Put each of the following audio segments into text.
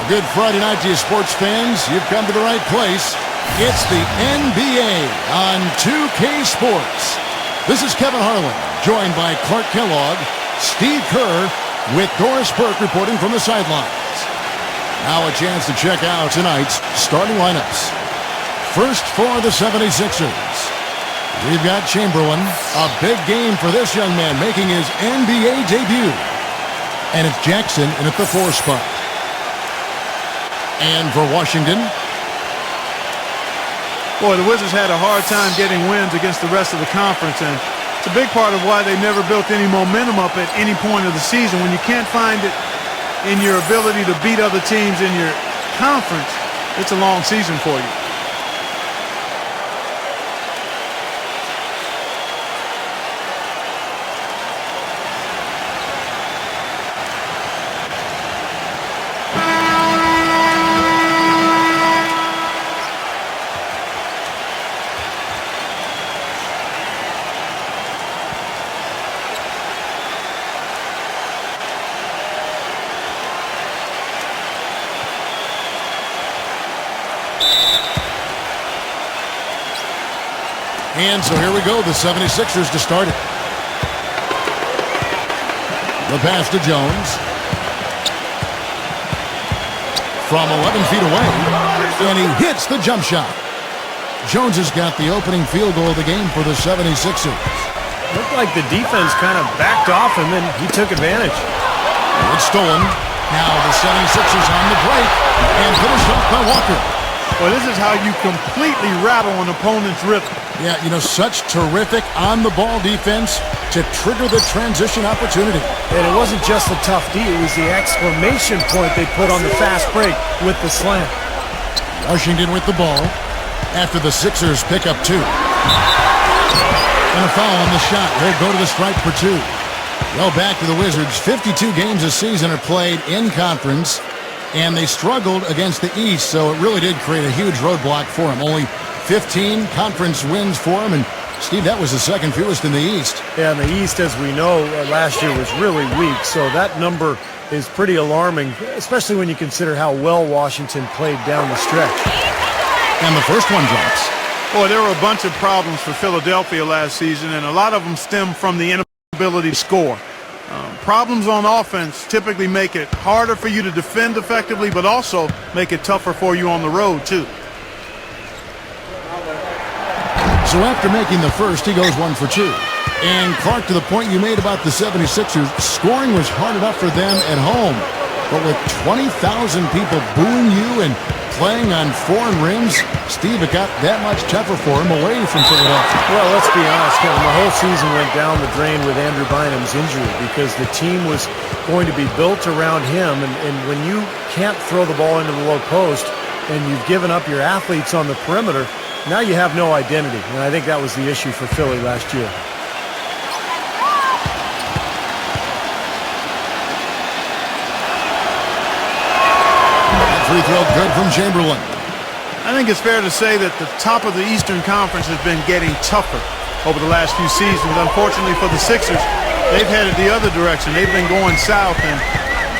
Good Friday night to you sports fans. You've come to the right place. It's the NBA on 2K Sports. This is Kevin Harlan, joined by Clark Kellogg, Steve Kerr, with Doris Burke reporting from the sidelines. Now a chance to check out tonight's starting lineups. First for the 76ers. We've got Chamberlain, a big game for this young man making his NBA debut. And it's Jackson in at the 4 spot. And for Washington, boy, the Wizards had a hard time getting wins against the rest of the conference, and it's a big part of why they never built any momentum up at any point of the season. When you can't find it in your ability to beat other teams in your conference, it's a long season for you. And so here we go, the 76ers to start it. The pass to Jones. From 11 feet away, and he hits the jump shot. Jones has got the opening field goal of the game for the 76ers. Looked like the defense kind of backed off, and then he took advantage. It's stolen. Now the 76ers on the break, and finished off by Walker. Well, this is how you completely rattle an opponent's rhythm. Yeah, you know, such terrific on-the-ball defense to trigger the transition opportunity. And it wasn't just the tough D, it was the exclamation point they put on the fast break with the slam. Washington with the ball after the Sixers pick up 2. And a foul on the shot. They'll go to the stripe for 2. Well, back to the Wizards. 52 games this season are played in conference, and they struggled against the East, so it really did create a huge roadblock for them. Only 15 conference wins for them, and Steve, that was the second fewest in the East. Yeah, and the East, as we know, last year was really weak, so that number is pretty alarming, especially when you consider how well Washington played down the stretch. And the first one drops. Boy, there were a bunch of problems for Philadelphia last season, and a lot of them stem from the inability to score. Problems on offense typically make it harder for you to defend effectively, but also make it tougher for you on the road, too. So after making the first, he goes 1 for 2. And Clark, to the point you made about the 76ers, scoring was hard enough for them at home. But with 20,000 people booing you and playing on foreign rims, Steve, it got that much tougher for him away from Philadelphia. Well, let's be honest, Kevin. The whole season went down the drain with Andrew Bynum's injury because the team was going to be built around him. And when you can't throw the ball into the low post and you've given up your athletes on the perimeter, now you have no identity. And I think that was the issue for Philly last year. Free throw good from Chamberlain. I think it's fair to say that the top of the Eastern Conference has been getting tougher over the last few seasons. Unfortunately for the Sixers, they've headed the other direction. They've been going south, and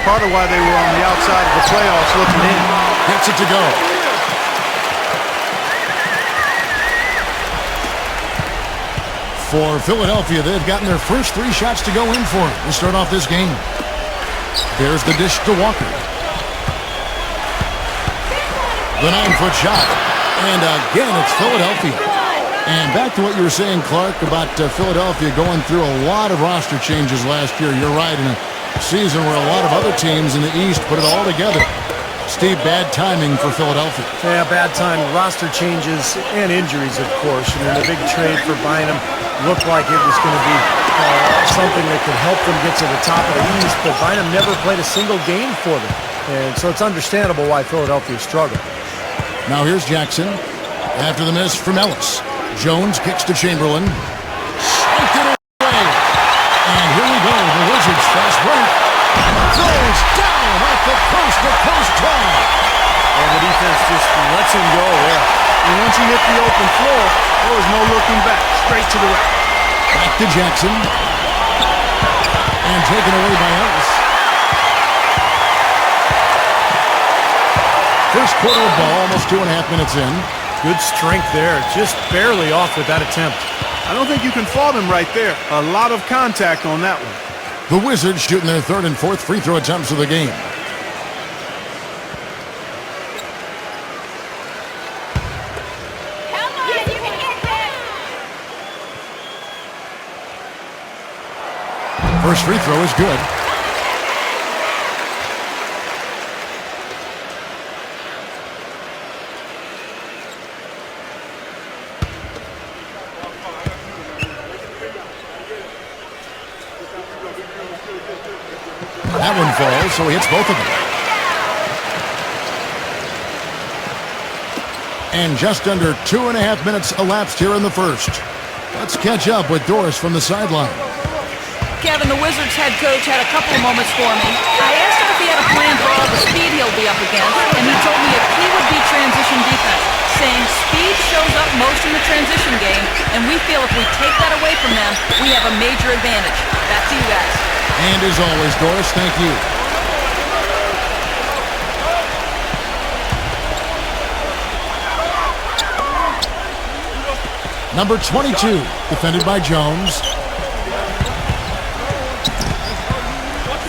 part of why they were on the outside of the playoffs looking in. Gets it to go. For Philadelphia, they've gotten their first 3 shots to go in for it to start off this game. There's the dish to Walker. The 9-foot shot. And again, it's Philadelphia. And back to what you were saying, Clark, about Philadelphia going through a lot of roster changes last year. You're right, in a season where a lot of other teams in the East put it all together. Steve, bad timing for Philadelphia. Yeah, bad timing. Roster changes and injuries, of course. I mean, the big trade for Bynum looked like it was going to be something that could help them get to the top of the East, but Bynum never played a single game for them. And so it's understandable why Philadelphia struggled. Now here's Jackson. After the miss from Ellis. Jones kicks to Chamberlain. Shanked it away. And here we go. The Wizards fast break. Throws down off the post-to-post try. And the defense just lets him go there. And once he hit the open floor, there was no looking back. Straight to the right. Back to Jackson. And taken away by Ellis. First quarter of ball, almost 2.5 minutes in. Good strength there. Just barely off with that attempt. I don't think you can fault him right there. A lot of contact on that one. The Wizards shooting their third and fourth free throw attempts of the game. First free throw is good. That one falls, so he hits both of them. And just under 2.5 minutes elapsed here in the first. Let's catch up with Doris from the sideline. Kevin, the Wizards head coach had a couple of moments for me. I asked him if he had a plan for all the speed he'll be up against, and he told me a key would be transition defense, saying speed shows up most in the transition game, and we feel if we take that away from them, we have a major advantage. Back to you guys. And as always, Doris, thank you. Number 22, defended by Jones.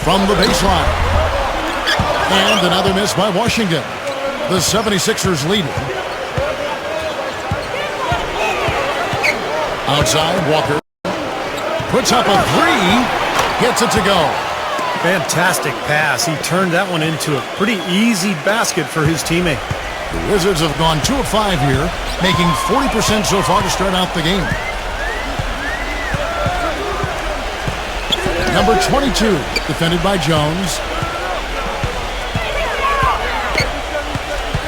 From the baseline. And another miss by Washington. The 76ers lead. Outside, Walker puts up a three. Gets it to go. Fantastic pass. He turned that one into a pretty easy basket for his teammate. The Wizards have gone 2 of 5 here, making 40% so far to start out the game. Number 22, defended by Jones.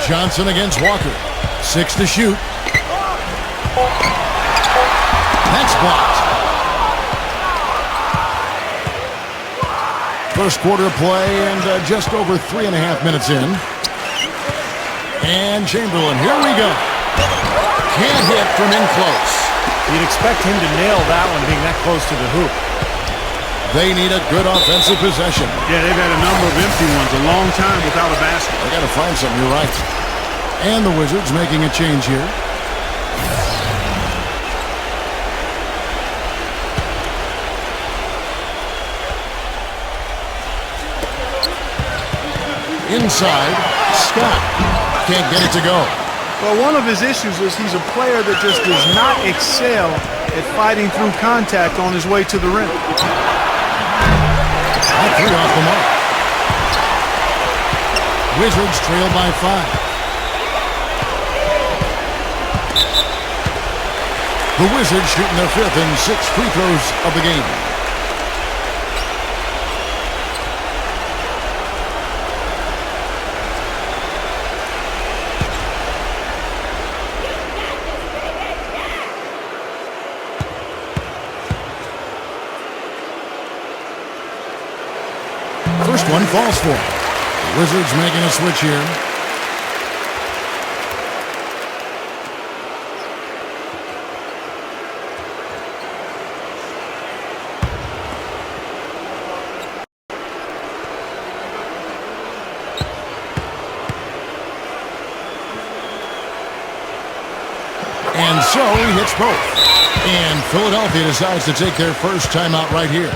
Johnson against Walker. 6 to shoot. That's blocked. First quarter play and just over 3.5 minutes in. And Chamberlain, here we go. Can't hit from in close. You'd expect him to nail that one being that close to the hoop. They need a good offensive possession. Yeah, they've had a number of empty ones, a long time without a basket. They got to find something, you're right. And the Wizards making a change here. Inside, Scott can't get it to go. Well, one of his issues is he's a player that just does not excel at fighting through contact on his way to the rim. That three off the mark. Wizards trail by 5. The Wizards shooting their 5th and 6th free throws of the game. First one falls for him. The Wizards making a switch here. And so he hits both. And Philadelphia decides to take their first timeout right here.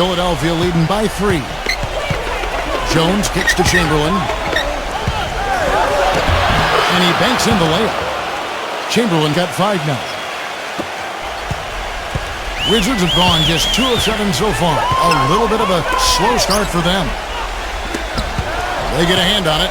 Philadelphia leading by 3. Jones kicks to Chamberlain. And he banks in the layup. Chamberlain got 5 now. Wizards have gone just 2 of 7 so far. A little bit of a slow start for them. They get a hand on it.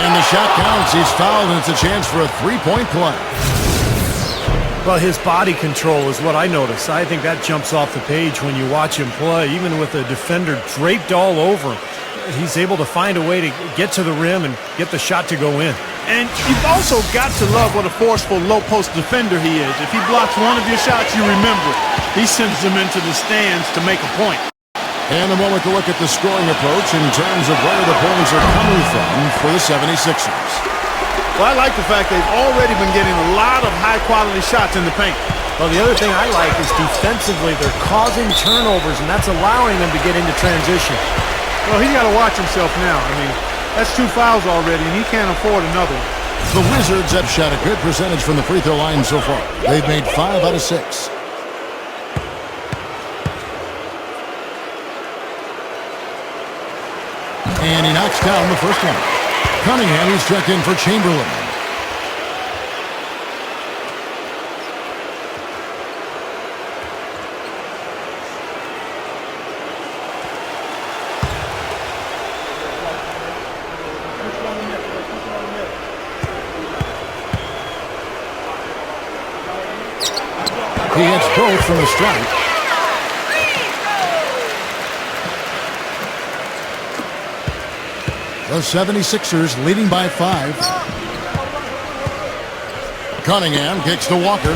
And the shot counts. He's fouled, and it's a chance for a three-point play. Well, his body control is what I notice. I think that jumps off the page when you watch him play. Even with a defender draped all over him, he's able to find a way to get to the rim and get the shot to go in. And you've also got to love what a forceful low-post defender he is. If he blocks one of your shots, you remember it. He sends them into the stands to make a point. And a moment to look at the scoring approach in terms of where the points are coming from for the 76ers. Well, I like the fact they've already been getting a lot of high-quality shots in the paint. Well, the other thing I like is defensively they're causing turnovers, and that's allowing them to get into transition. Well, he's got to watch himself now. I mean, that's 2 fouls already, and he can't afford another one. The Wizards have shot a good percentage from the free throw line so far. They've made 5 out of 6. And he knocks down the first one. Cunningham is checked in for Chamberlain. He hits both from the strike. The 76ers leading by 5. Cunningham kicks to Walker.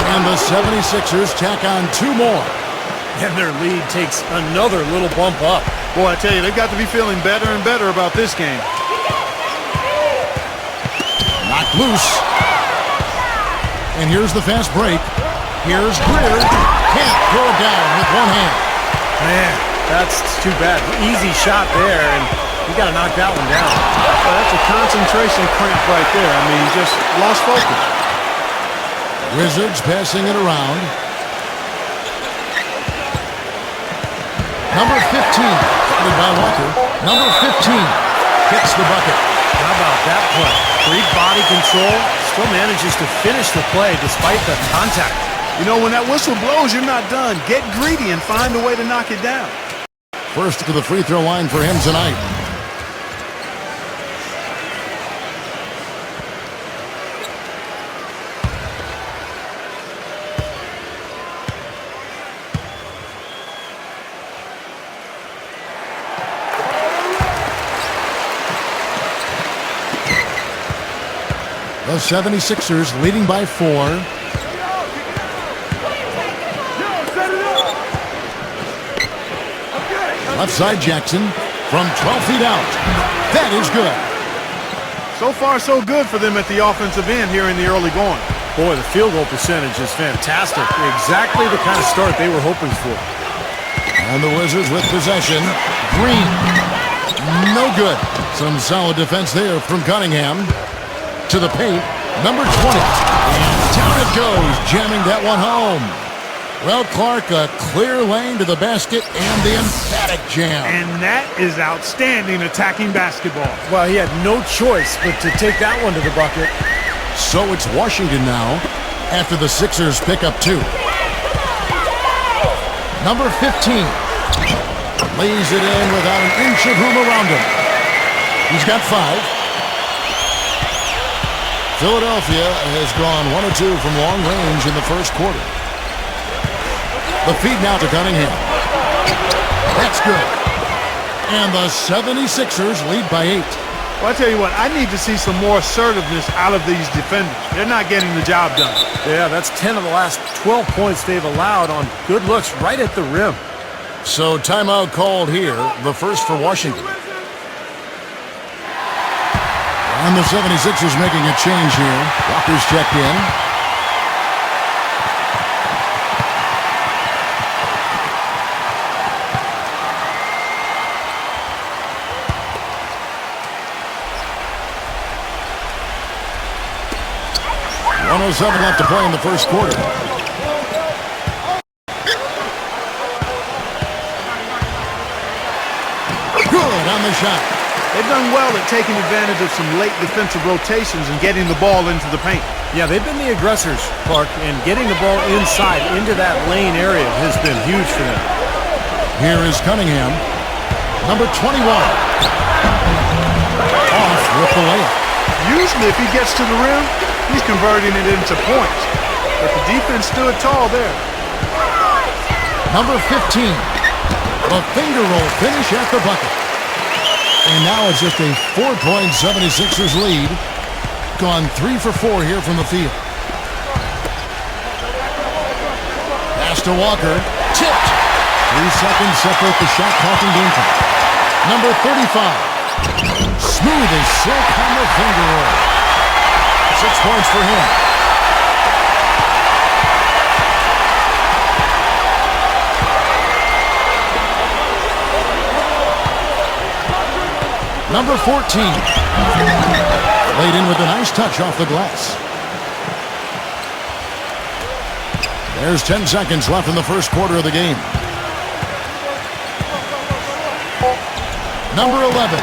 And the 76ers tack on 2 more. And their lead takes another little bump up. Boy, I tell you, they've got to be feeling better and better about this game. Knocked loose. And here's the fast break. Here's Greer. Can't throw it down with one hand. Man, that's too bad. Easy shot there, and you got to knock that one down. Well, that's a concentration cramp right there. I mean, he just lost focus. Wizards passing it around. Number 15, guarded by Walker. Number 15 hits the bucket. How about that play? Great body control. Still manages to finish the play despite the contact. You know, when that whistle blows, you're not done. Get greedy and find a way to knock it down. First to the free throw line for him tonight. The 76ers leading by 4. Left side Jackson from 12 feet out. That is good. So far, so good for them at the offensive end here in the early going. Boy, the field goal percentage is fantastic. Exactly the kind of start they were hoping for. And the Wizards with possession. Green. No good. Some solid defense there from Cunningham. To the paint, number 20. And down it goes, jamming that one home. Well, Clark, a clear lane to the basket and the emphatic jam. And that is outstanding attacking basketball. Well, he had no choice but to take that one to the bucket. So it's Washington now after the Sixers pick up 2. Number 15 lays it in without an inch of room around him. He's got 5. Philadelphia has gone 1 of 2 from long range in the first quarter. The feed now to Cunningham. That's good. And the 76ers lead by 8. Well, I tell you what, I need to see some more assertiveness out of these defenders. They're not getting the job done. Yeah, that's 10 of the last 12 points they've allowed on good looks right at the rim. So timeout called here, the first for Washington. And the 76ers making a change here. Walker's checked in. .107 left to play in the first quarter. Good on the shot. They've done well at taking advantage of some late defensive rotations and getting the ball into the paint. Yeah, they've been the aggressors, Clark, and getting the ball inside into that lane area has been huge for them. Here is Cunningham, number 21. Off with the layup. Usually if he gets to the rim, he's converting it into points. But the defense stood tall there. Number 15. The finger roll finish at the bucket. And now it's just a 4-point 76ers lead. Gone 3 for 4 here from the field. Pass to Walker. Tipped. 3 seconds separate the shot clock and game time. Number 35. Smooth as silk on the finger roll. 6 points for him. Number 14. Laid in with a nice touch off the glass. There's 10 seconds left in the first quarter of the game. Number 11.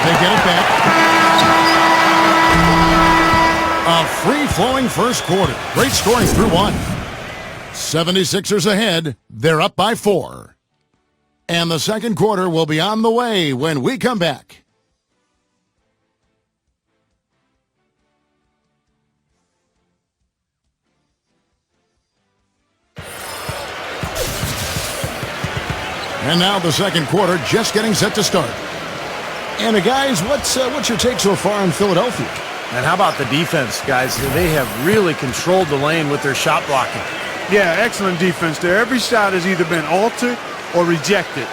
They get it back. A free-flowing first quarter. Great scoring through 1. 76ers ahead. They're up by 4. And the second quarter will be on the way when we come back. And now the second quarter just getting set to start. And guys, what's your take so far on Philadelphia? And how about the defense, guys? They have really controlled the lane with their shot blocking. Yeah, excellent defense there. Every shot has either been altered or rejected.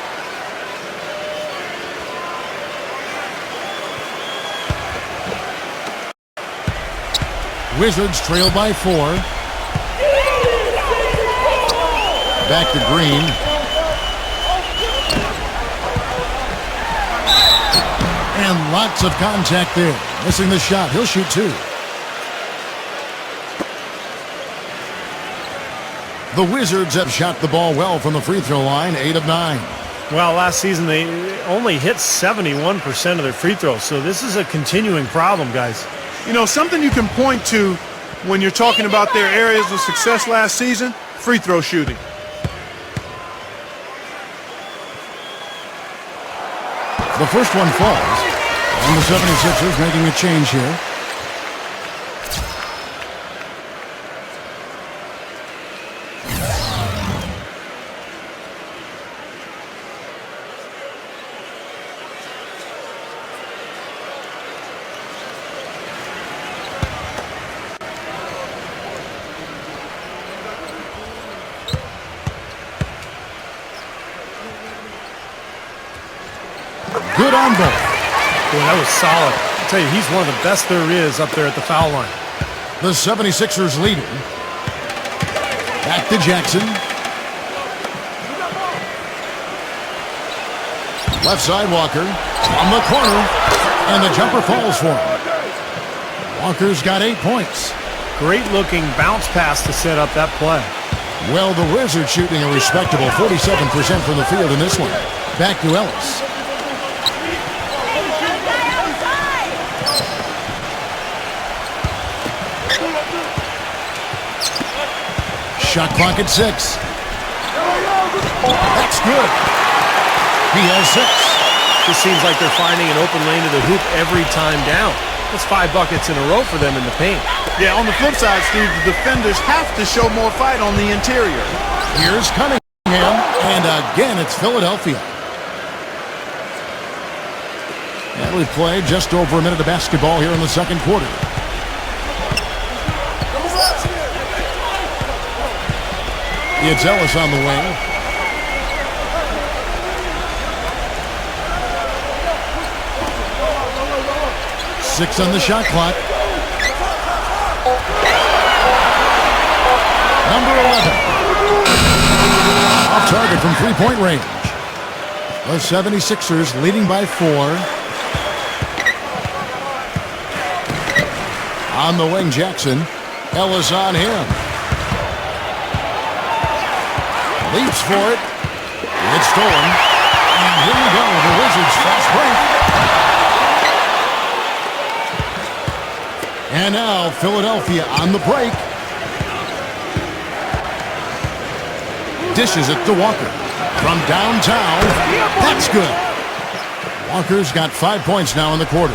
Wizards trail by 4. Back to Green. And lots of contact there. Missing the shot. He'll shoot 2. The Wizards have shot the ball well from the free throw line, 8 of 9. Well, last season they only hit 71% of their free throws, so this is a continuing problem, guys. You know, something you can point to when you're talking about their areas of success last season, free throw shooting. The first one falls, and the 76ers making a change here. Good on both. Boy, that was solid. I'll tell you, he's one of the best there is up there at the foul line. The 76ers leading. Back to Jackson. Left side Walker. On the corner. And the jumper falls for him. Walker's got 8 points. Great looking bounce pass to set up that play. Well, the Wizards shooting a respectable 47% from the field in this one. Back to Ellis. Shot clock at 6. That's good. He has 6. This seems like they're finding an open lane to the hoop every time down. That's 5 buckets in a row for them in the paint. Yeah, on the flip side, Steve, the defenders have to show more fight on the interior. Here's Cunningham, and again it's Philadelphia. And we've played just over a minute of basketball here in the second quarter. It's Ellis on the wing. Six on the shot clock. Number 11. Off target from three-point range. The 76ers leading by 4. On the wing, Jackson. Ellis on him. Leaps for it. It's stolen. And here we go. The Wizards fast break. And now Philadelphia on the break. Dishes it to Walker. From downtown, that's good. Walker's got 5 points now in the quarter.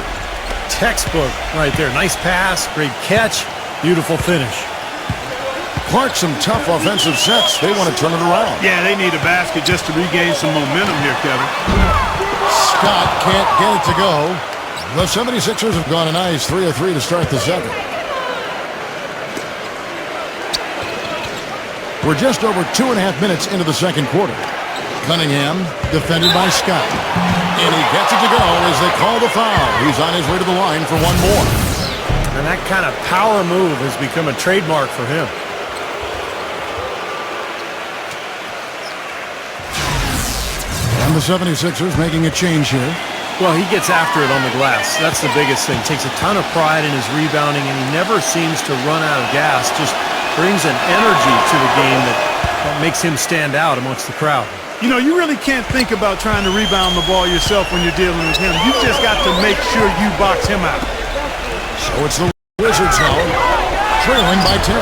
Textbook right there. Nice pass, great catch, beautiful finish. Clark, some tough offensive sets. They want to turn it around. Yeah, they need a basket just to regain some momentum here, Kevin. Scott can't get it to go. The 76ers have gone a nice 3 of 3 to start the second. We're just over 2.5 minutes into the second quarter. Cunningham defended by Scott. And he gets it to go as they call the foul. He's on his way to the line for one more. And that kind of power move has become a trademark for him. And the 76ers making a change here. Well, he gets after it on the glass. That's the biggest thing. Takes a ton of pride in his rebounding, and he never seems to run out of gas. Just brings an energy to the game that makes him stand out amongst the crowd. You know, you really can't think about trying to rebound the ball yourself when you're dealing with him. You've just got to make sure you box him out. So it's the Wizards now, trailing by 10.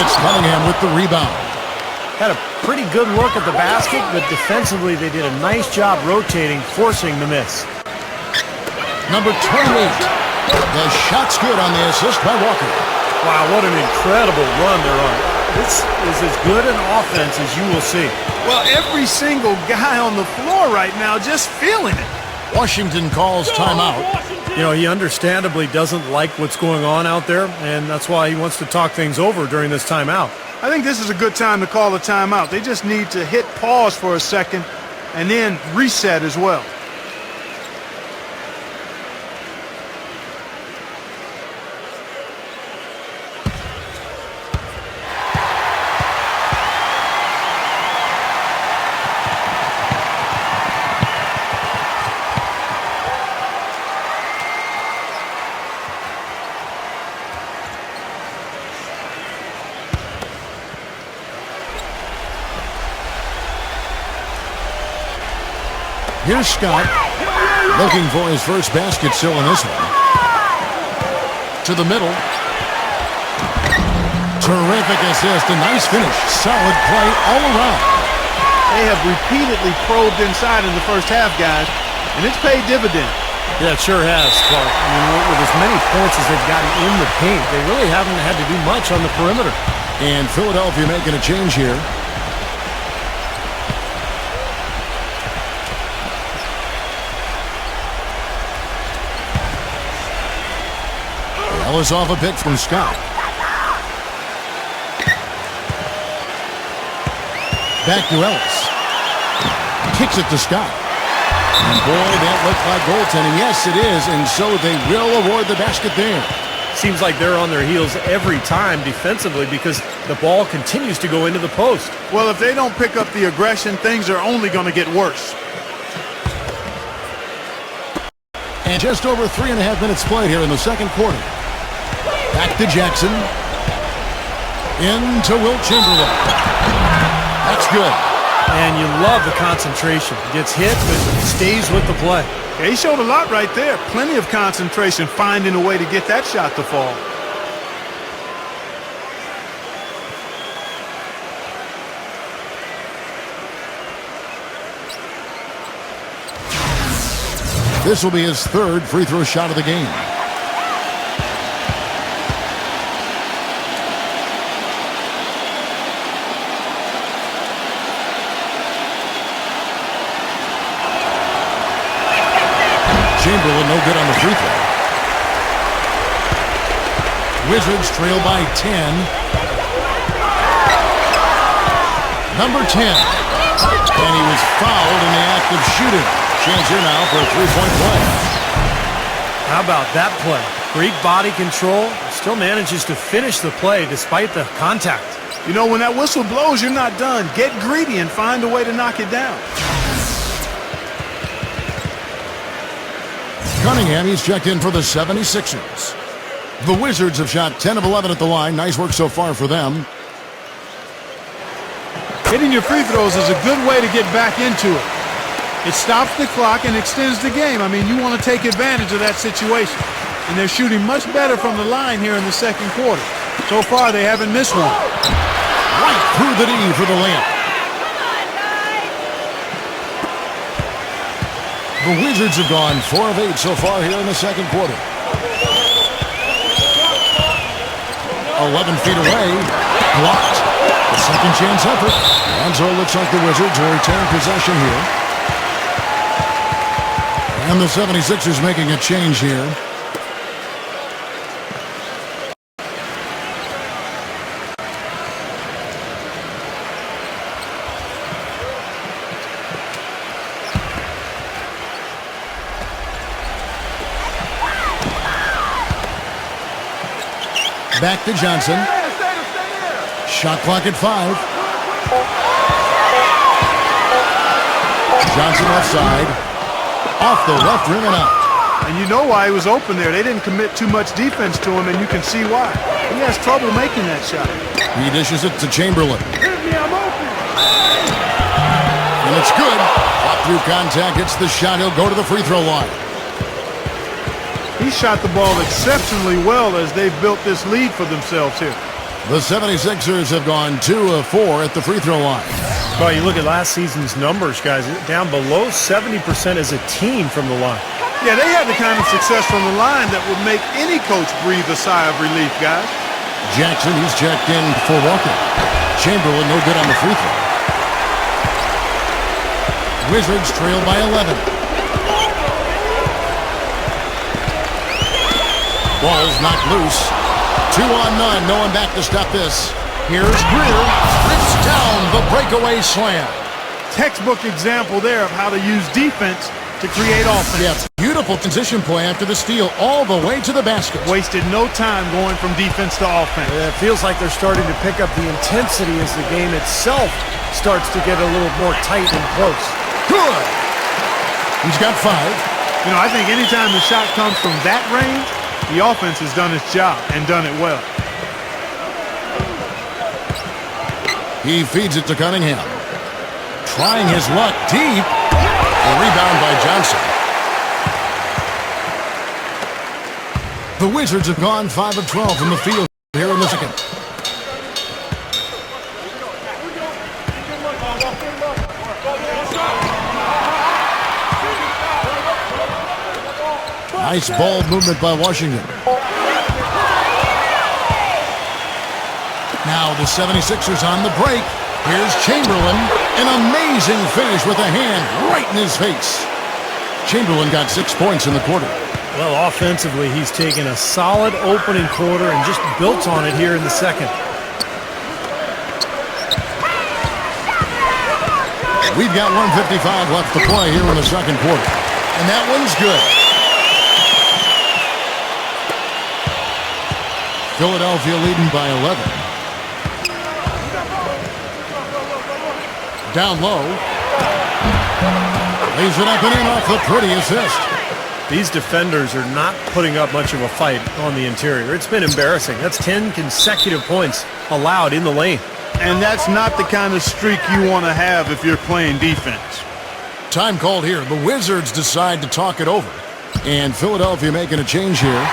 It's Cunningham with the rebound. Had a pretty good look at the basket, but defensively they did a nice job rotating, forcing the miss. Number 28. The shot's good on the assist by Walker. Wow, what an incredible run they're on. This is as good an offense as you will see. Well, every single guy on the floor right now just feeling it. Washington calls timeout. You know, he understandably doesn't like what's going on out there, and that's why he wants to talk things over during this timeout. I think this is a good time to call a timeout. They just need to hit pause for a second and then reset as well. Here's Scott, looking for his first basket still in this one. To the middle. Terrific assist, a nice finish. Solid play all around. They have repeatedly probed inside in the first half, guys, and it's paid dividends. Yeah, it sure has, Clark. I mean, with as many points as they've gotten in the paint, they really haven't had to do much on the perimeter. And Philadelphia making a change here. Ellis off a pick from Scott. Back to Ellis. Kicks it to Scott. And boy, that looked like goaltending. Yes, it is. And so they will award the basket there. Seems like they're on their heels every time defensively because the ball continues to go into the post. Well, if they don't pick up the aggression, things are only going to get worse. And just over 3.5 minutes played here in the second quarter. Back to Jackson. Into Wilt Chamberlain. That's good. And you love the concentration. Gets hit, but stays with the play. Yeah, he showed a lot right there. Plenty of concentration, finding a way to get that shot to fall. This will be his third free throw shot of the game. Chamberlain no good on the free throw. Wizards trail by 10. Number 10. And he was fouled in the act of shooting. Chance here now for a three-point play. How about that play? Great body control. Still manages to finish the play despite the contact. You know, when that whistle blows, you're not done. Get greedy and find a way to knock it down. Cunningham, he's checked in for the 76ers. The Wizards have shot 10 of 11 at the line. Nice work so far for them. Hitting your free throws is a good way to get back into it. It stops the clock and extends the game. I mean, you want to take advantage of that situation. and they're shooting much better from the line here in the second quarter. So far, they haven't missed one. Right through the knee for the layup. The Wizards have gone 4 of 8 so far here in the second quarter. 11 feet away. Blocked. The second chance effort. And so it looks like the Wizards will retain possession here. And the 76ers making a change here. Back to Johnson. Shot clock at 5. Johnson offside. Off the left rim and out. And you know why he was open there. They didn't commit too much defense to him, and you can see why. He has trouble making that shot. He dishes it to Chamberlain. And it's good. Up through contact, hits the shot. He'll go to the free throw line. He shot the ball exceptionally well as they've built this lead for themselves here. The 76ers have gone 2 of 4 at the free throw line. Well, you look at last season's numbers, guys, down below 70% as a team from the line. Yeah, they had the kind of success from the line that would make any coach breathe a sigh of relief, guys. Jackson, he's checked in for Walker. Chamberlain, no good on the free throw. Wizards trail by 11. Ball's knocked loose. 2 on none. No one back to stop this. Here's Greer. Rips down the breakaway slam. Textbook example there of how to use defense to create offense. Yeah, beautiful transition play after the steal all the way to the basket. Wasted no time going from defense to offense. It feels like they're starting to pick up the intensity as the game itself starts to get a little more tight and close. Good. He's got 5. You know, I think anytime the shot comes from that range, the offense has done its job and done it well. He feeds it to Cunningham. Trying his luck deep. The rebound by Johnson. The Wizards have gone 5 of 12 from the field here in the second. Nice ball movement by Washington. Now the 76ers on the break. Here's Chamberlain. An amazing finish with a hand right in his face. Chamberlain got 6 points in the quarter. Well, offensively, he's taken a solid opening quarter and just built on it here in the second. We've got 1:55 left to play here in the second quarter. And that one's good. Philadelphia leading by 11. Down low. Lays it up and in off the pretty assist. These defenders are not putting up much of a fight on the interior. It's been embarrassing. That's 10 consecutive points allowed in the lane. And that's not the kind of streak you want to have if you're playing defense. Time called here. The Wizards decide to talk it over. And Philadelphia making a change here.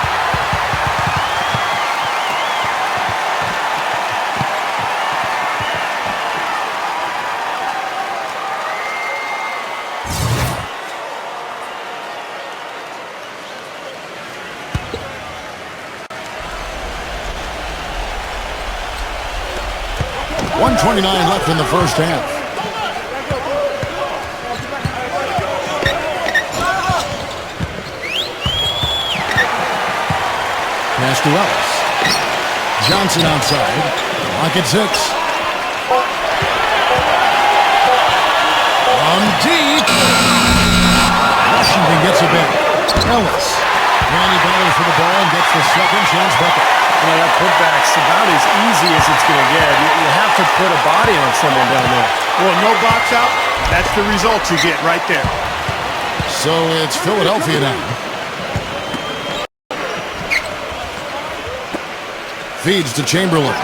.129 left in the first half. Pass to Ellis. Johnson outside. Clock at 6. From deep. Washington gets it back. Ellis. And he battles for the ball and gets the second chance bucket. You know, that putback's about as easy as it's going to get. You have to put a body on someone down there. Well, no box out. That's the result you get right there. So it's Philadelphia now. Feeds to Chamberlain.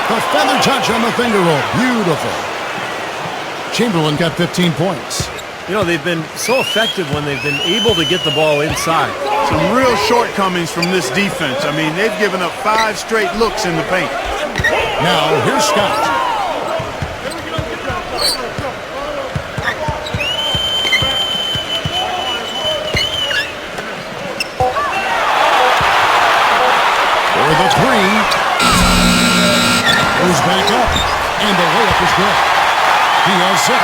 The feather touch on the finger roll. Beautiful. Chamberlain got 15 points. You know, they've been so effective when they've been able to get the ball inside. Some real shortcomings from this defense. I mean, they've given up 5 straight looks in the paint. Now, here's Scott. For the three. Goes back up. And the layup is good. He has 6.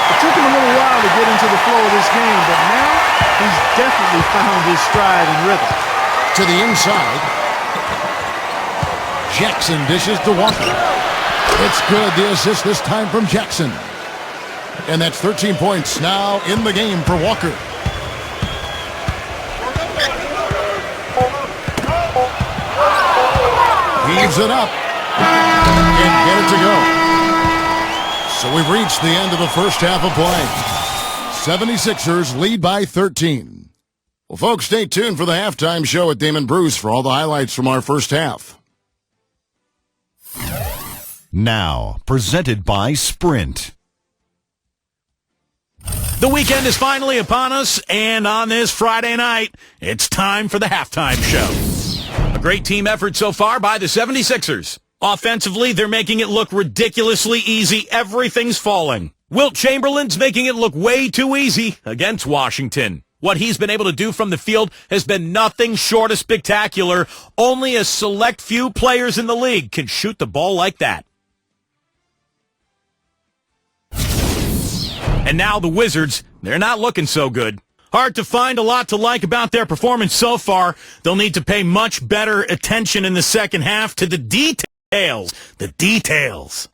It took him a little while to get into the flow of this game, but now he's definitely found his stride and rhythm. To the inside. Jackson dishes to Walker. It's good. The assist this time from Jackson. And that's 13 points now in the game for Walker. Heaves it up. And get it to go. So we've reached the end of the first half of play. 76ers lead by 13. Well, folks, stay tuned for the halftime show at Damon Bruce for all the highlights from our first half. Now, presented by Sprint. The weekend is finally upon us, and on this Friday night, it's time for the halftime show. A great team effort so far by the 76ers. Offensively, they're making it look ridiculously easy. Everything's falling. Wilt Chamberlain's making it look way too easy against Washington. What he's been able to do from the field has been nothing short of spectacular. Only a select few players in the league can shoot the ball like that. And now the Wizards, they're not looking so good. Hard to find a lot to like about their performance so far. They'll need to pay much better attention in the second half to the details. The details.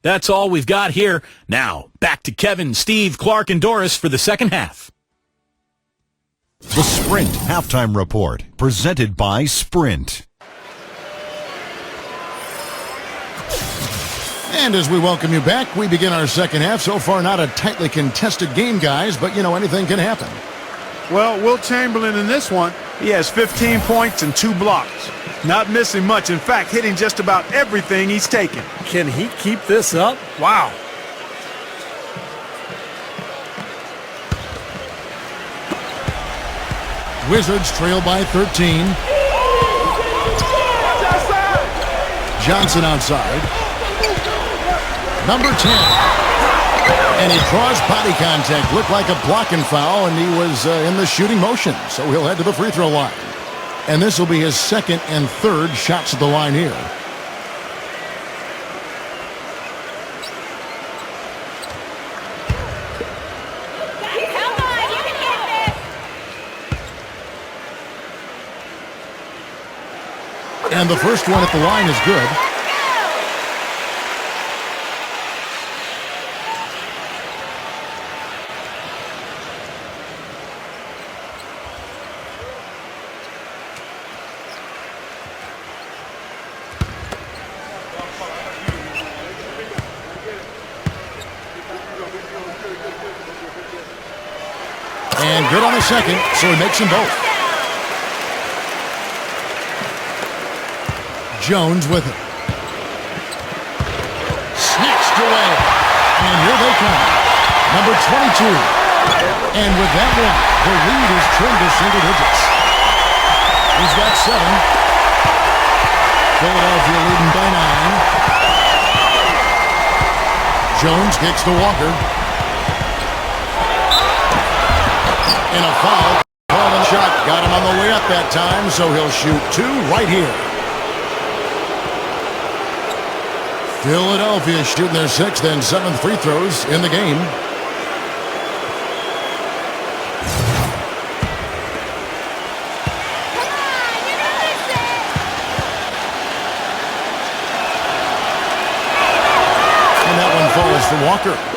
That's all we've got here. Now, back to Kevin, Steve, Clark, and Doris for the second half. The Sprint Halftime Report, presented by Sprint. And as we welcome you back, we begin our second half. So far, not a tightly contested game, guys, but, you know, anything can happen. Well, Wilt Chamberlain in this one, he has 15 points and 2 blocks. Not missing much. In fact, hitting just about everything he's taken. Can he keep this up? Wow. Wizards trail by 13. Johnson outside. Number 10. And he draws body contact. Looked like a blocking foul, and he was in the shooting motion. So he'll head to the free throw line. And this will be his second and third shots at the line here. And the first one at the line is good. And good on the second, so he makes them both. Jones with it. Snatched away. And here they come. Number 22. And with that one, the lead is trimmed to single digits. He's got 7. Philadelphia leading by 9. Jones kicks to Walker. And a foul. Called on the shot. Got him on the way up that time, so he'll shoot 2 right here. Philadelphia shooting their 6th and 7th free throws in the game. And that one falls for Walker.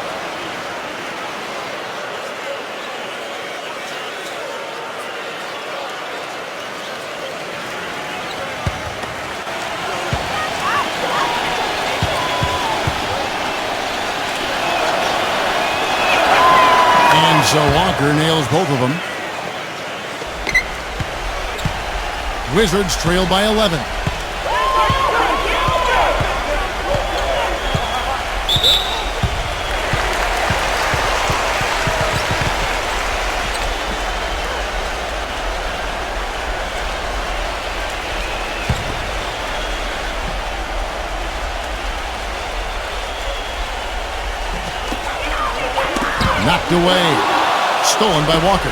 So Walker nails both of them. Wizards trail by 11. knocked away. Stolen by Walker.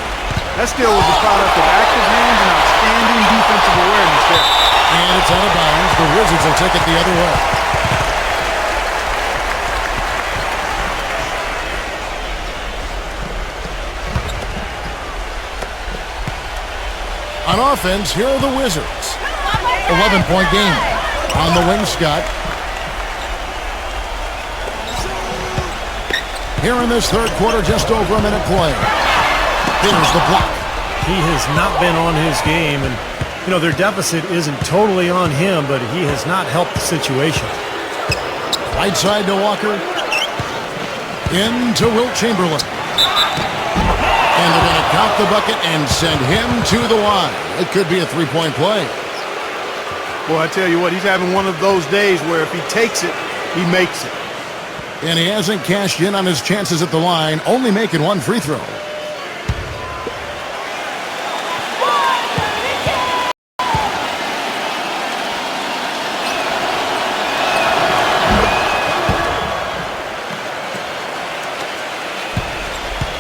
That steal was a product of active hands and outstanding defensive awareness there. And it's out of bounds. The Wizards will take it the other way. On offense, here are the Wizards. 11-point game. On the wing, Scott. Here in this third quarter, just over a minute play. Here's the block. He has not been on his game, and you know their deficit isn't totally on him, but he has not helped the situation. Right side to Walker. Into Wilt Chamberlain. And they're going to count the bucket and send him to the line. It could be a three-point play. Boy, I tell you what, he's having one of those days where if he takes it, he makes it. And he hasn't cashed in on his chances at the line, only making one free throw.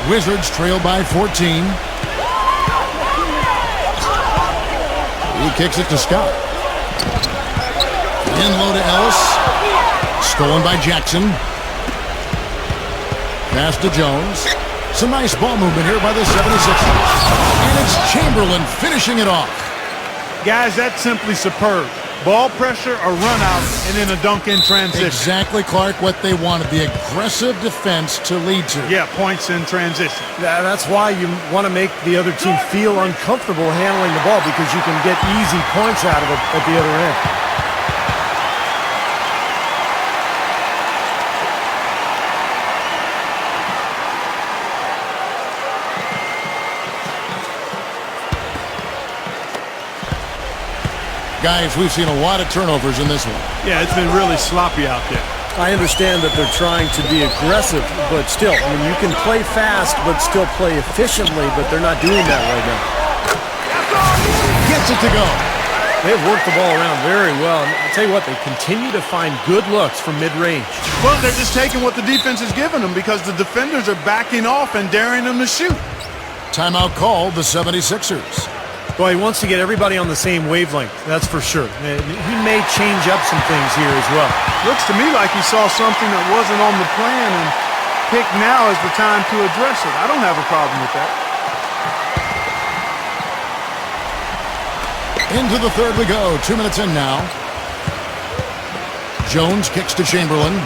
Wizards trail by 14. He kicks it to Scott. In low to Ellis. Stolen by Jackson. Pass to Jones. Some nice ball movement here by the 76ers. And it's Chamberlain finishing it off. Guys, that's simply superb. Ball pressure, a run out, and then a dunk in transition. Exactly, Clark, what they wanted. The aggressive defense to lead to. Yeah, points in transition. That's why you want to make the other team feel uncomfortable handling the ball, because you can get easy points out of it at the other end. Guys, we've seen a lot of turnovers in this one. Yeah, it's been really sloppy out there. I understand that they're trying to be aggressive, but still, I mean, you can play fast but still play efficiently, but they're not doing that right now. Gets it to go. They've worked the ball around very well, and I'll tell you what, they continue to find good looks from mid-range. Well, they're just taking what the defense is giving them because the defenders are backing off and daring them to shoot. Timeout called the 76ers. Well, he wants to get everybody on the same wavelength, that's for sure. And he may change up some things here as well. Looks to me like he saw something that wasn't on the plan and picked now as the time to address it. I don't have a problem with that. Into the third we go. 2 minutes in now. Jones kicks to Chamberlain.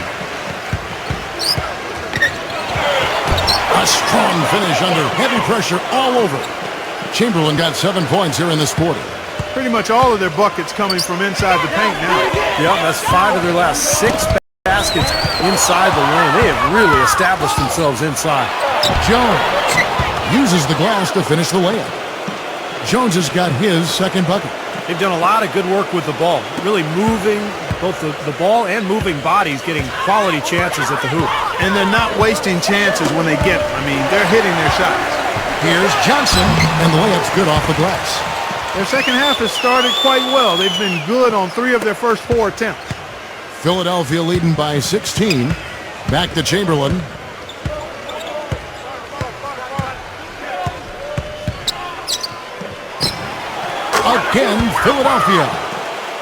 A strong finish under heavy pressure all over. Chamberlain got 7 points here in this quarter. Pretty much all of their buckets coming from inside the paint now. Yep, that's 5 of their last 6 baskets inside the lane. They have really established themselves inside. Jones uses the glass to finish the layup. Jones has got his second bucket. They've done a lot of good work with the ball, really moving both the ball and moving bodies, getting quality chances at the hoop. And they're not wasting chances when they get them. I mean, they're hitting their shots. Here's Johnson, and the layup's good off the glass. Their second half has started quite well. They've been good on 3 of their first 4 attempts. Philadelphia leading by 16. Back to Chamberlain. Again, Philadelphia.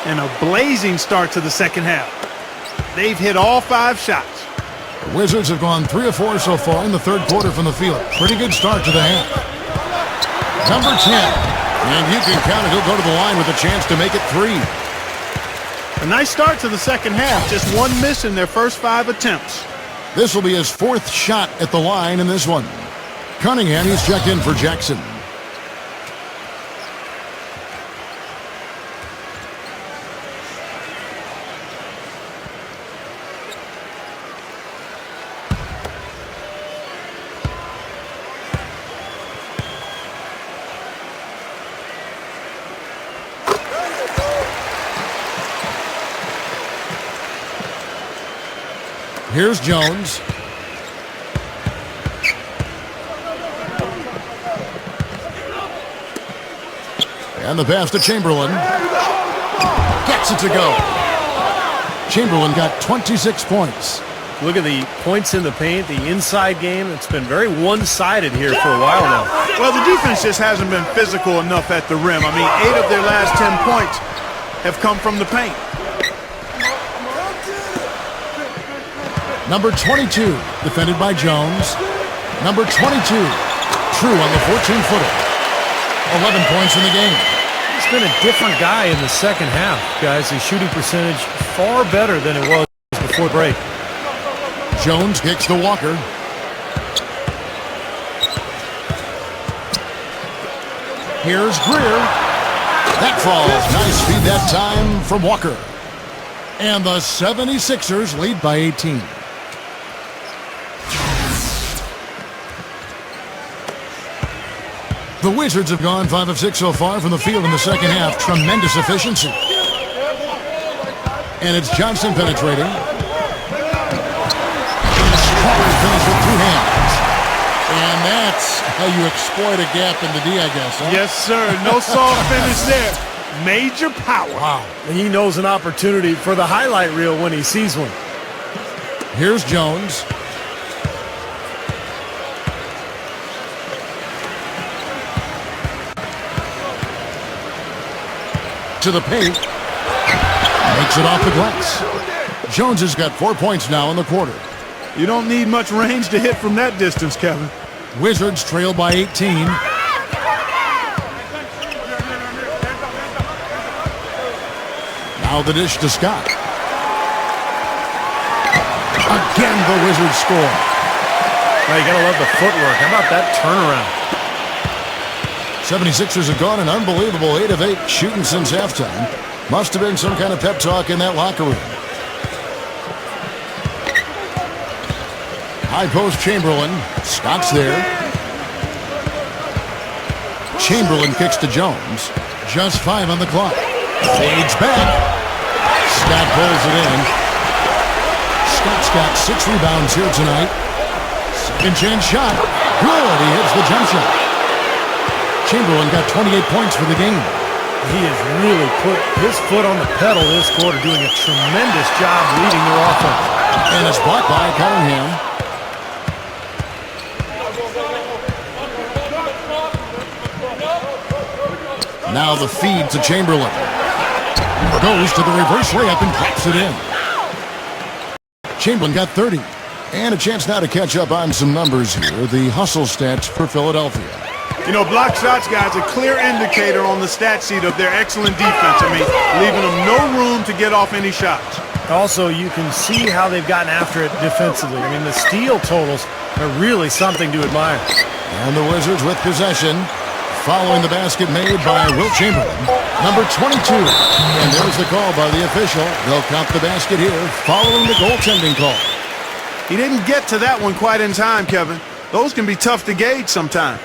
And a blazing start to the second half. They've hit all 5 shots. The Wizards have gone 3 of 4 so far in the third quarter from the field. Pretty good start to the half. Number 10. And you can count it. He'll go to the line with a chance to make it 3. A nice start to the second half. Just 1 miss in their first 5 attempts. This will be his 4th shot at the line in this one. Cunningham, he's checked in for Jackson. Here's Jones. And the pass to Chamberlain. Gets it to go. Chamberlain got 26 points. Look at the points in the paint, the inside game. It's been very one-sided here for a while now. Well, the defense just hasn't been physical enough at the rim. I mean, 8 of their last 10 points have come from the paint. Number 22, defended by Jones. Number 22, True on the 14-footer. 11 points in the game. He's been a different guy in the second half, guys. His shooting percentage far better than it was before break. Jones kicks to Walker. Here's Greer. That falls. Nice feed that time from Walker. And the 76ers lead by 18. The Wizards have gone 5 of 6 so far from the field in the second half. Tremendous efficiency. And it's Johnson penetrating. Strong finish with 2 hands. And that's how you exploit a gap in the D, I guess. Huh? Yes, sir. No soft finish there. Major power. Wow. And he knows an opportunity for the highlight reel when he sees one. Here's Jones. To the paint. Makes it off the glass. Jones has got 4 points now in the quarter. You don't need much range to hit from that distance, Kevin. Wizards trail by 18. Now the dish to Scott. Again, the Wizards score. Well, you gotta love the footwork. How about that turnaround? 76ers have gone an unbelievable 8 of 8 shooting since halftime. Must have been some kind of pep talk in that locker room. High post Chamberlain. Scott's there. Chamberlain kicks to Jones. Just 5 on the clock. Fades back. Scott pulls it in. Scott's got 6 rebounds here tonight. Second chance shot. Good. He hits the jump shot. Chamberlain got 28 points for the game. He has really put his foot on the pedal this quarter, doing a tremendous job leading their offense. And it's blocked by Cunningham. Now the feed to Chamberlain. Goes to the reverse layup and drops it in. Chamberlain got 30. And a chance now to catch up on some numbers here. The hustle stats for Philadelphia. You know, block shots, guys, a clear indicator on the stat sheet of their excellent defense. I mean, leaving them no room to get off any shots. Also, you can see how they've gotten after it defensively. I mean, the steal totals are really something to admire. And the Wizards with possession, following the basket made by Wilt Chamberlain. Number 22. And there's the call by the official. They'll count the basket here, following the goaltending call. He didn't get to that one quite in time, Kevin. Those can be tough to gauge sometimes.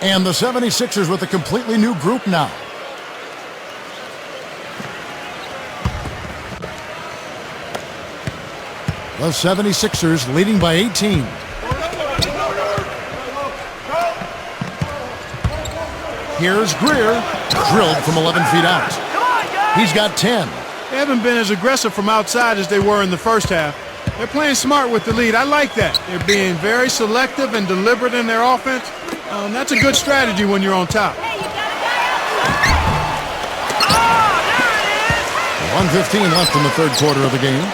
And the 76ers with a completely new group now. The 76ers leading by 18. Here's Greer, drilled from 11 feet out. He's got 10. They haven't been as aggressive from outside as they were in the first half. They're playing smart with the lead. I like that. They're being very selective and deliberate in their offense. That's a good strategy when you're on top. 1:15 left in the third quarter of the game.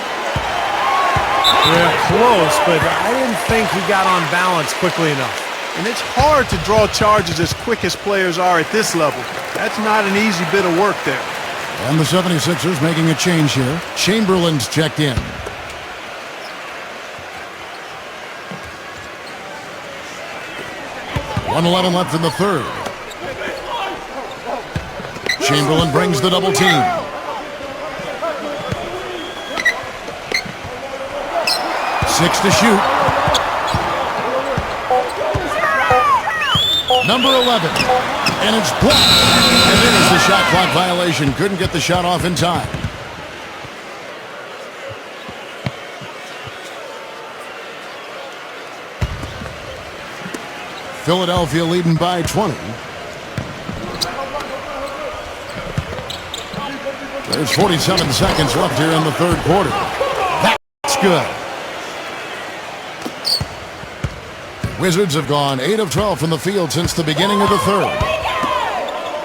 Yeah, close, but I didn't think he got on balance quickly enough. And it's hard to draw charges as quick as players are at this level. That's not an easy bit of work there. And the 76ers making a change here. Chamberlain's checked in. .111 left in the third. Chamberlain brings the double team. Six to shoot. Number 11. And it's blocked. And there's the shot clock violation. Couldn't get the shot off in time. Philadelphia leading by 20. There's 47 seconds left here in the third quarter. That's good. Wizards have gone 8 of 12 from the field since the beginning of the third.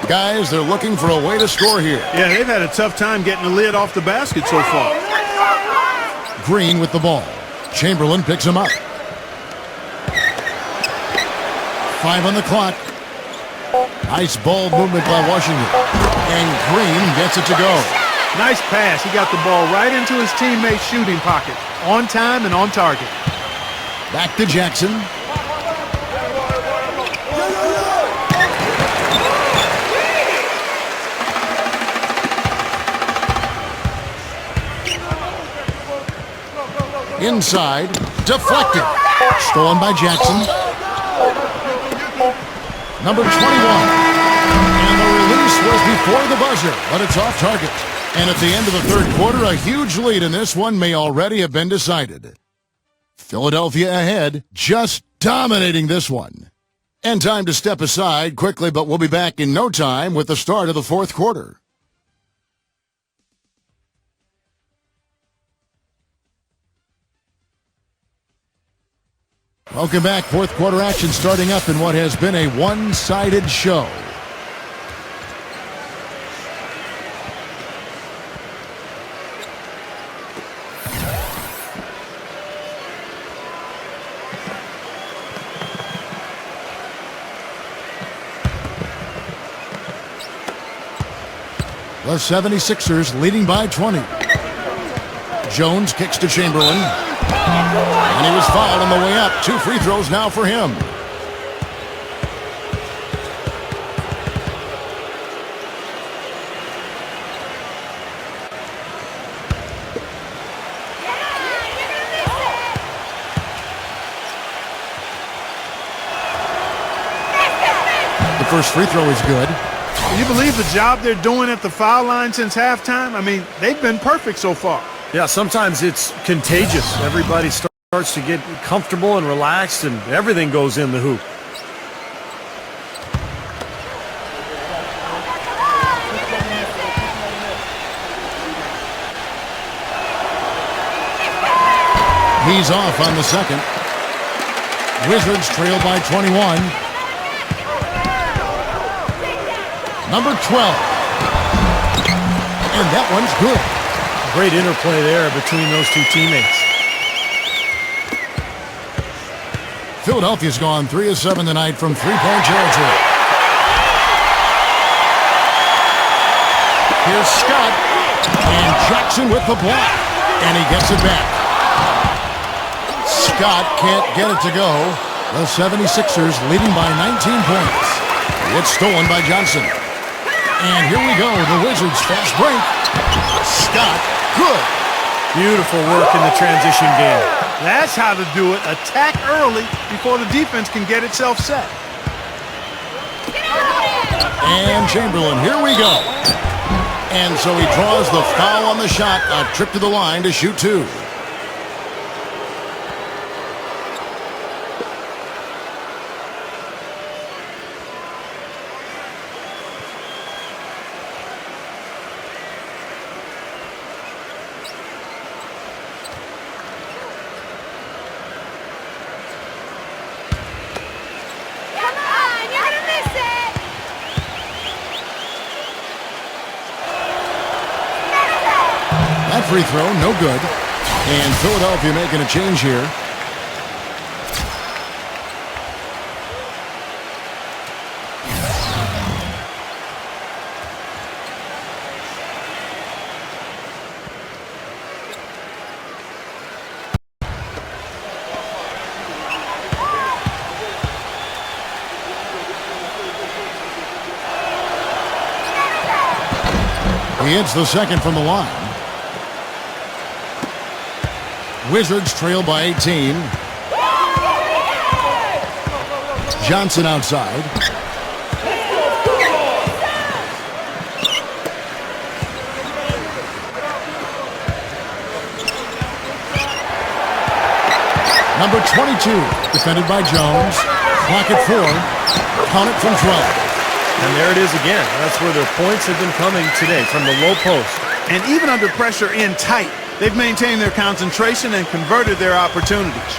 Guys, they're looking for a way to score here. Yeah, they've had a tough time getting the lid off the basket so far. Green with the ball. Chamberlain picks him up. 5 on the clock. Nice ball movement by Washington. And Green gets it to go. Nice pass. He got the ball right into his teammate's shooting pocket. On time and on target. Back to Jackson. Inside. Deflected. Stolen by Jackson. Number 21. And the release was before the buzzer, but it's off target. And at the end of the third quarter, a huge lead in this one may already have been decided. Philadelphia ahead, just dominating this one. And time to step aside quickly, but we'll be back in no time with the start of the fourth quarter. Welcome back. Fourth quarter action starting up in what has been a one-sided show. The 76ers leading by 20. Jones kicks to Chamberlain. And he was fouled on the way up. 2 free throws now for him. The first free throw is good. Can you believe the job they're doing at the foul line since halftime? I mean, they've been perfect so far. Yeah, sometimes it's contagious. Everybody starts to get comfortable and relaxed, and everything goes in the hoop. He's off on the second. Wizards trail by 21. Number 12. And that one's good. Great interplay there between those two teammates. Philadelphia's gone 3 of 7 tonight from three-point territory. Here's Scott. And Jackson with the block. And he gets it back. Scott can't get it to go. The 76ers leading by 19 points. It's stolen by Johnson. And here we go, the Wizards fast break. Scott, good. Beautiful work in the transition game. That's how to do it. Attack early before the defense can get itself set. And Chamberlain, here we go. And so he draws the foul on the shot, a trip to the line to shoot 2. Free throw, no good. And Philadelphia making a change here. He hits the second from the line. Wizards trail by 18. Johnson outside. Number 22, defended by Jones. Clock at 4. Count it from 12. And there it is again. That's where their points have been coming today, from the low post. And even under pressure in tight, they've maintained their concentration and converted their opportunities.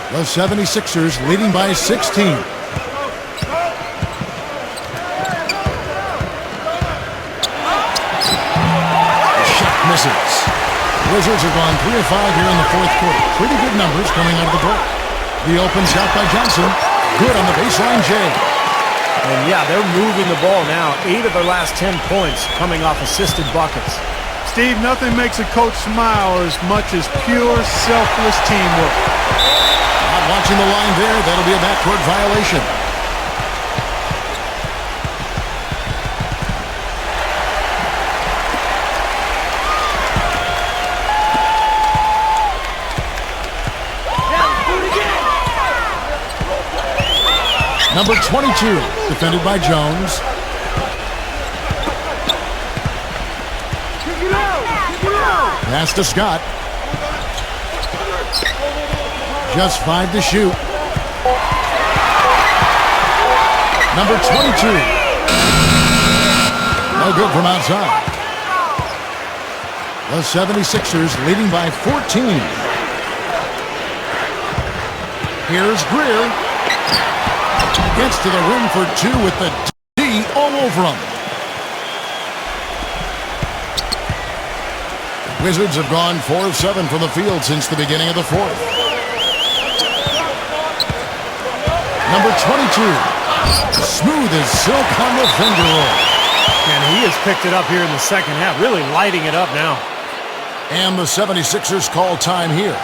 The 76ers leading by 16. Misses. Wizards have gone 3 of 5 here in the fourth quarter. Pretty good numbers coming out of the break. The open shot by Johnson. Good on the baseline, Jay. And yeah, they're moving the ball now. 8 of their last 10 points coming off assisted buckets. Steve, nothing makes a coach smile as much as pure, selfless teamwork. Not watching the line there. That'll be a backcourt violation. Number 22, defended by Jones. Pass to Scott. Just 5 to shoot. Number 22. No good from outside. The 76ers leading by 14. Here's Greer. Gets to the rim for 2 with the D all over him. Wizards have gone 4 of 7 from the field since the beginning of the fourth. Number 22. Smooth as silk on the finger roll. And he has picked it up here in the second half, really lighting it up now. And the 76ers call time here.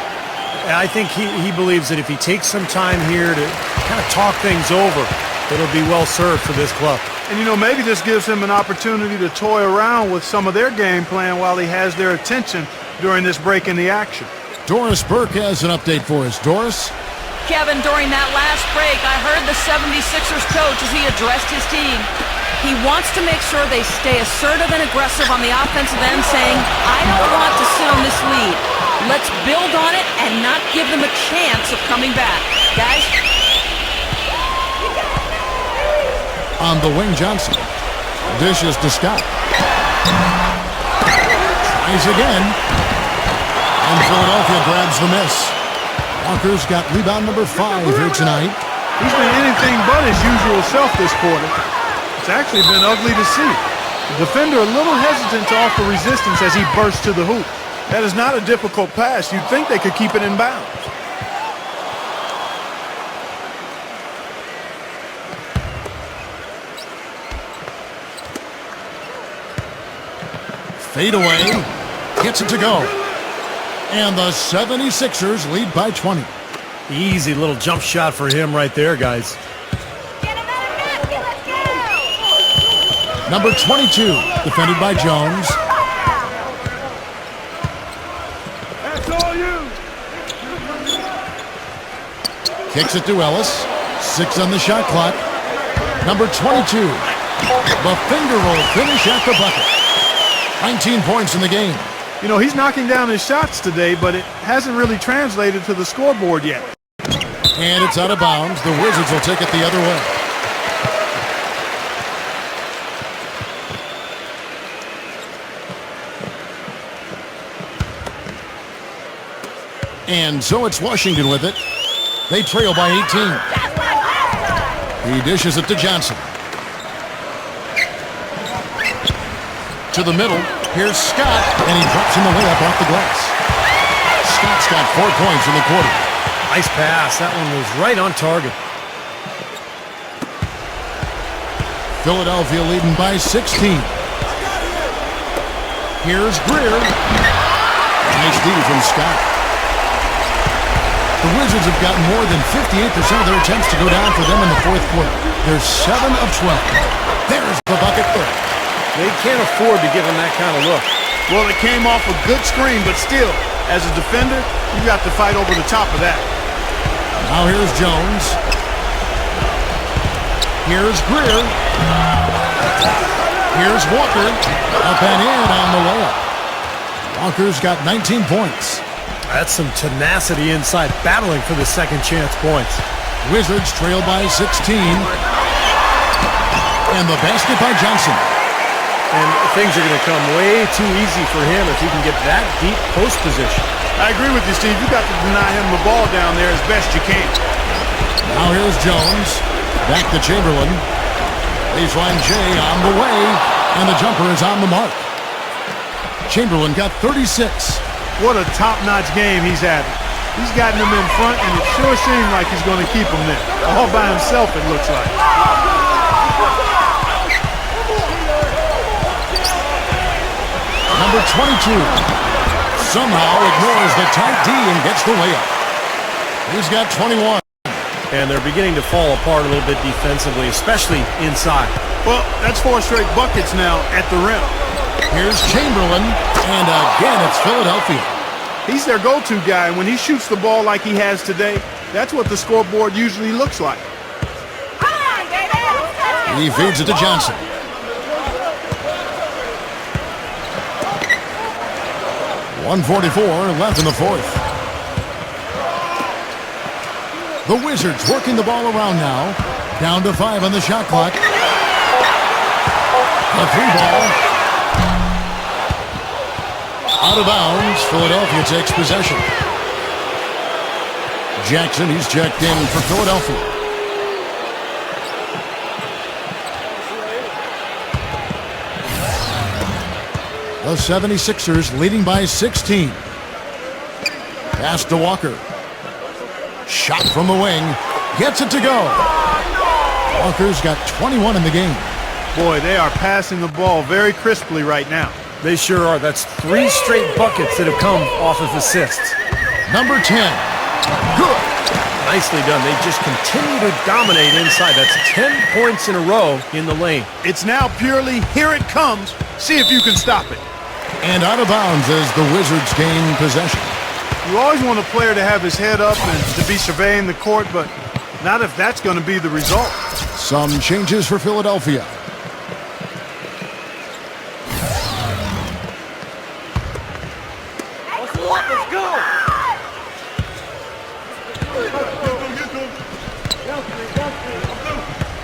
I think he believes that if he takes some time here to kind of talk things over, it'll be well served for this club. And, you know, maybe this gives him an opportunity to toy around with some of their game plan while he has their attention during this break in the action. Doris Burke has an update for us. Doris? Kevin, during that last break, I heard the 76ers coach as he addressed his team. He wants to make sure they stay assertive and aggressive on the offensive end, saying, I don't want to sit on this lead. Let's build on it and not give them a chance of coming back. Guys? On the wing, Johnson. Dishes to Scott. Tries again. And Philadelphia grabs the miss. Walker's got rebound number 5 here tonight. He's been anything but his usual self this quarter. It's actually been ugly to see. The defender a little hesitant to offer resistance as he bursts to the hoop. That is not a difficult pass. You'd think they could keep it in bounds. Fade away. Gets it to go. And the 76ers lead by 20. Easy little jump shot for him right there, guys. Number 22, defended by Jones. That's all you. Kicks it to Ellis. 6 on the shot clock. Number 22, the finger roll finish at the bucket. 19 points in the game. You know, he's knocking down his shots today, but it hasn't really translated to the scoreboard yet. And it's out of bounds. The Wizards will take it the other way. And so it's Washington with it. They trail by 18. He dishes it to Johnson. To the middle. Here's Scott, and he drops him the layup off the glass. Scott's got 4 points in the quarter. Nice pass. That one was right on target. Philadelphia leading by 16. Here's Greer. Nice D from Scott. The Wizards have gotten more than 58% of their attempts to go down for them in the fourth quarter. They're 7 of 12. There's the bucket there. They can't afford to give him that kind of look. Well, it came off a good screen, but still, as a defender, you got to fight over the top of that. Now here's Jones. Here's Greer. Here's Walker. Up and in on the layup. Walker's got 19 points. That's some tenacity inside, battling for the second chance points. Wizards trail by 16. And the basket by Johnson. And things are going to come way too easy for him if he can get that deep post position. I agree with you, Steve. You got to deny him the ball down there as best you can. Now here's Jones. Back to Chamberlain. Baseline J on the way, and the jumper is on the mark. Chamberlain got 36. What a top-notch game he's having. He's gotten them in front, and it sure seems like he's going to keep them there. All by himself, it looks like. Number 22 somehow ignores the tight D and gets the layup. He's got 21. And they're beginning to fall apart a little bit defensively, especially inside. Well, that's 4 straight buckets now at the rim. Here's Chamberlain, and again it's Philadelphia. He's their go-to guy, and when he shoots the ball like he has today, that's what the scoreboard usually looks like. He feeds it to Johnson. .144 left in the fourth. The Wizards working the ball around now. Down to 5 on the shot clock. A 3 ball. Out of bounds. Philadelphia takes possession. Jackson, he's checked in for Philadelphia. The 76ers leading by 16. Pass to Walker. Shot from the wing. Gets it to go. Walker's got 21 in the game. Boy, they are passing the ball very crisply right now. They sure are. That's 3 straight buckets that have come off of assists. Number 10. Good. Nicely done. They just continue to dominate inside. That's 10 points in a row in the lane. It's now purely, here it comes. See if you can stop it. And out of bounds as the Wizards gain possession. You always want a player to have his head up and to be surveying the court, but not if that's going to be the result. Some changes for Philadelphia. Let's go!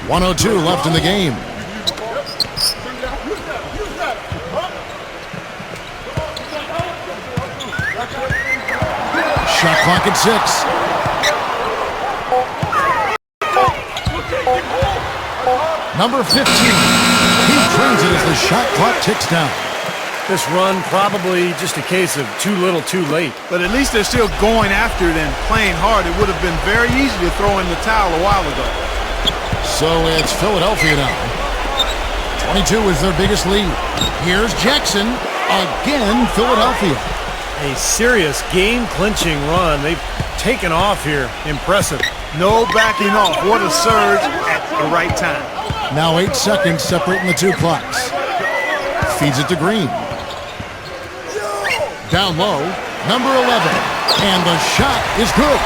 102 left in the game. Shot clock at 6. Number 15. He drains it as the shot clock ticks down. This run probably just a case of too little too late. But at least they're still going after it and playing hard. It would have been very easy to throw in the towel a while ago. So it's Philadelphia now. 22 is their biggest lead. Here's Jackson. Again, Philadelphia. A serious game-clinching run. They've taken off here. Impressive. No backing off. What a surge at the right time. Now 8 seconds separating the two clocks. Feeds it to Green. Down low, number 11. And the shot is good.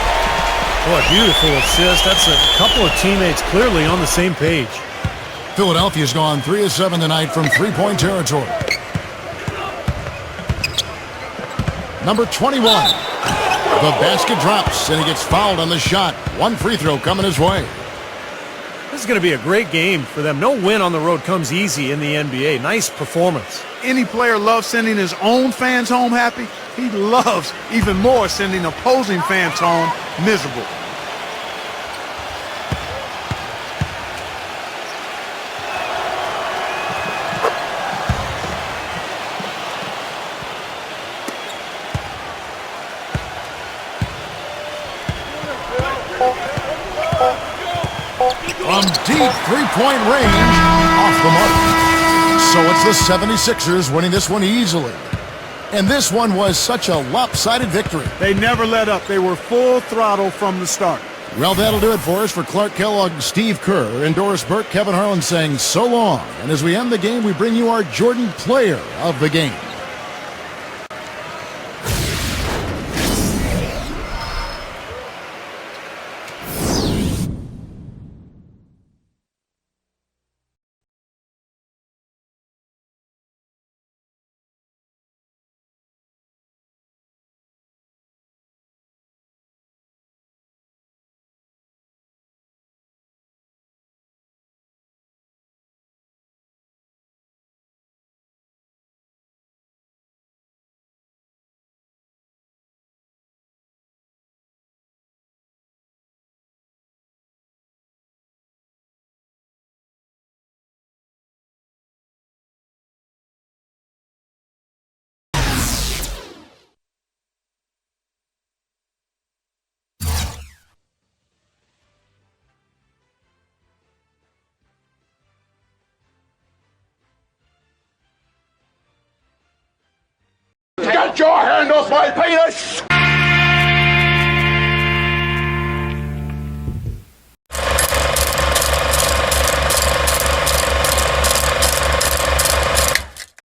What a beautiful assist. That's a couple of teammates clearly on the same page. Philadelphia's gone 3 of 7 tonight from three-point territory. Number 21. The basket drops, and he gets fouled on the shot. 1 free throw coming his way. This is going to be a great game for them. No win on the road comes easy in the NBA. Nice performance. Any player loves sending his own fans home happy. He loves even more sending opposing fans home miserable. From deep three-point range, off the mark. So it's the 76ers winning this one easily. And this one was such a lopsided victory. They never let up. They were full throttle from the start. Well, that'll do it for us. For Clark Kellogg, Steve Kerr, and Doris Burke, Kevin Harlan saying so long. And as we end the game, we bring you our Jordan Player of the Game. Get your hand off my penis!